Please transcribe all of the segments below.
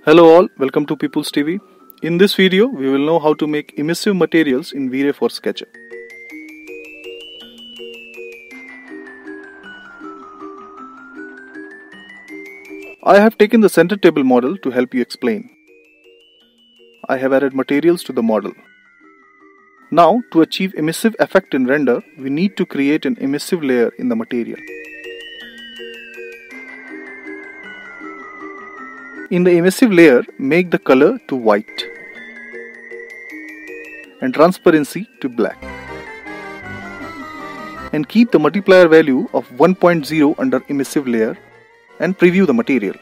Hello all, welcome to People's TV. In this video, we will know how to make emissive materials in V-Ray for SketchUp. I have taken the center table model to help you explain. I have added materials to the model. Now, to achieve emissive effect in render, we need to create an emissive layer in the material. In the emissive layer, make the color to white and transparency to black. And keep the multiplier value of 1.0 under emissive layer and preview the material.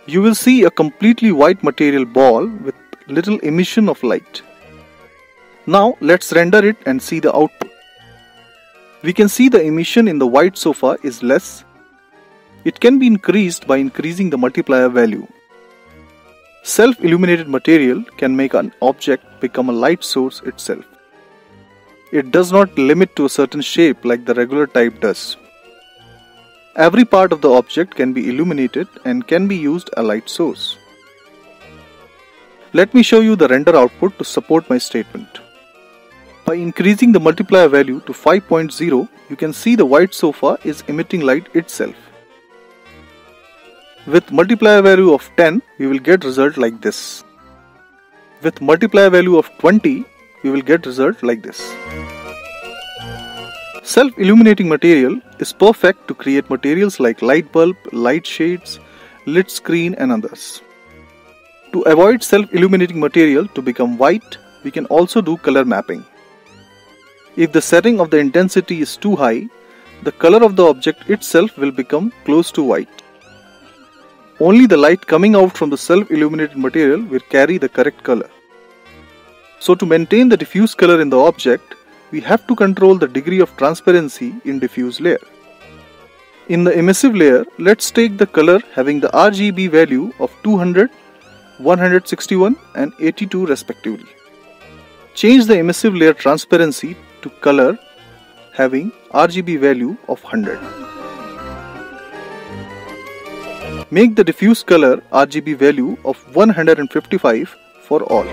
You will see a completely white material ball with little emission of light. Now let's render it and see the output. We can see the emission in the white sofa is less. It can be increased by increasing the multiplier value. Self-illuminated material can make an object become a light source itself. It does not limit to a certain shape like the regular type does. Every part of the object can be illuminated and can be used as a light source. Let me show you the render output to support my statement. By increasing the multiplier value to 5.0, you can see the white sofa is emitting light itself. With multiplier value of 10, we will get result like this. With multiplier value of 20, we will get result like this. Self-illuminating material is perfect to create materials like light bulb, light shades, lit screen and others. To avoid self-illuminating material to become white, we can also do color mapping. If the setting of the intensity is too high, the color of the object itself will become close to white. Only the light coming out from the self-illuminated material will carry the correct color. So to maintain the diffuse color in the object, we have to control the degree of transparency in diffuse layer. In the emissive layer, let's take the color having the RGB value of 200, 161 and 82 respectively. Change the emissive layer transparency to color having RGB value of 100. Make the diffuse color RGB value of 155 for all.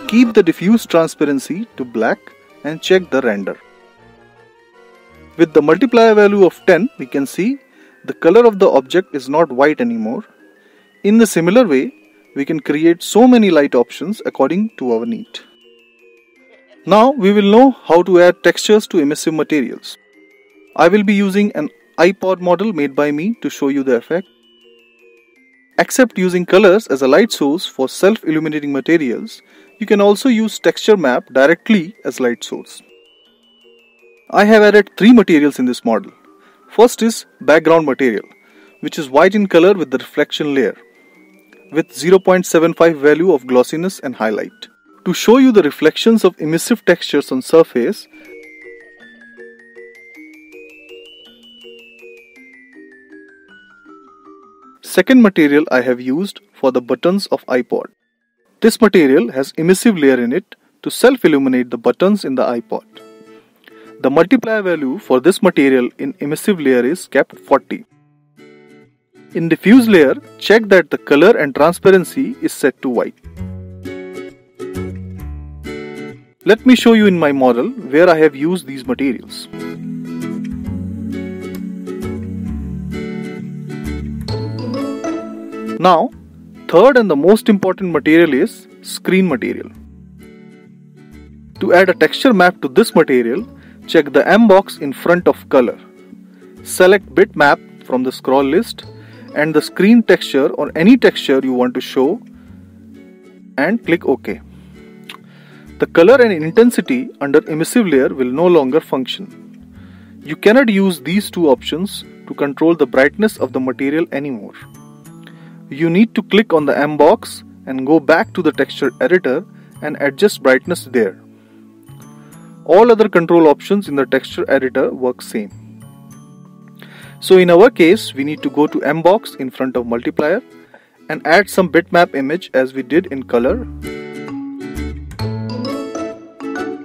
Keep the diffuse transparency to black and check the render. With the multiplier value of 10, we can see the color of the object is not white anymore. In the similar way, we can create so many light options according to our need. Now we will know how to add textures to emissive materials. I will be using an Ipod model made by me to show you the effect. Except using colors as a light source for self-illuminating materials, you can also use texture map directly as light source. I have added 3 materials in this model. First is background material, which is white in color with the reflection layer, with 0.75 value of glossiness and highlight. To show you the reflections of emissive textures on surface, second material I have used for the buttons of Ipod. This material has emissive layer in it to self-illuminate the buttons in the Ipod. The multiplier value for this material in emissive layer is kept 40. In diffuse layer, check that the color and transparency is set to white. Let me show you in my model where I have used these materials. Now, third and the most important material is screen material. To add a texture map to this material, check the M box in front of color. Select bitmap from the scroll list and the screen texture or any texture you want to show and click OK. The color and intensity under emissive layer will no longer function. You cannot use these two options to control the brightness of the material anymore. You need to click on the M box and go back to the texture editor and adjust brightness there. All other control options in the texture editor work same. So in our case, we need to go to M box in front of multiplier and add some bitmap image as we did in color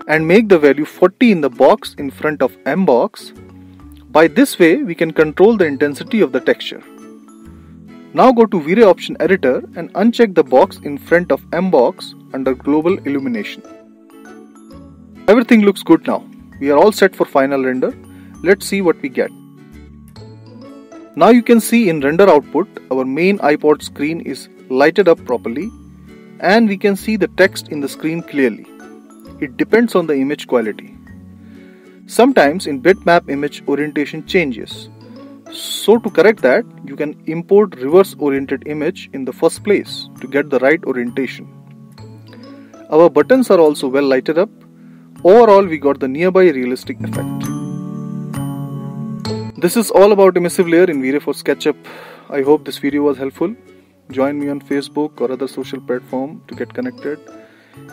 and make the value 40 in the box in front of M box. By this way, we can control the intensity of the texture. Now go to V-Ray option editor and uncheck the box in front of M box under global illumination. Everything looks good now. We are all set for final render. Let's see what we get. Now you can see in render output our main Ipod screen is lighted up properly and we can see the text in the screen clearly. It depends on the image quality. Sometimes in bitmap image orientation changes. So to correct that, you can import reverse oriented image in the first place to get the right orientation. Our buttons are also well lighted up. Overall, we got the nearby realistic effect. This is all about emissive layer in V-Ray for SketchUp. I hope this video was helpful. Join me on Facebook or other social platform to get connected.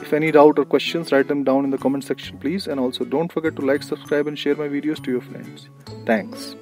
If any doubt or questions, write them down in the comment section please, and also don't forget to like, subscribe and share my videos to your friends. Thanks.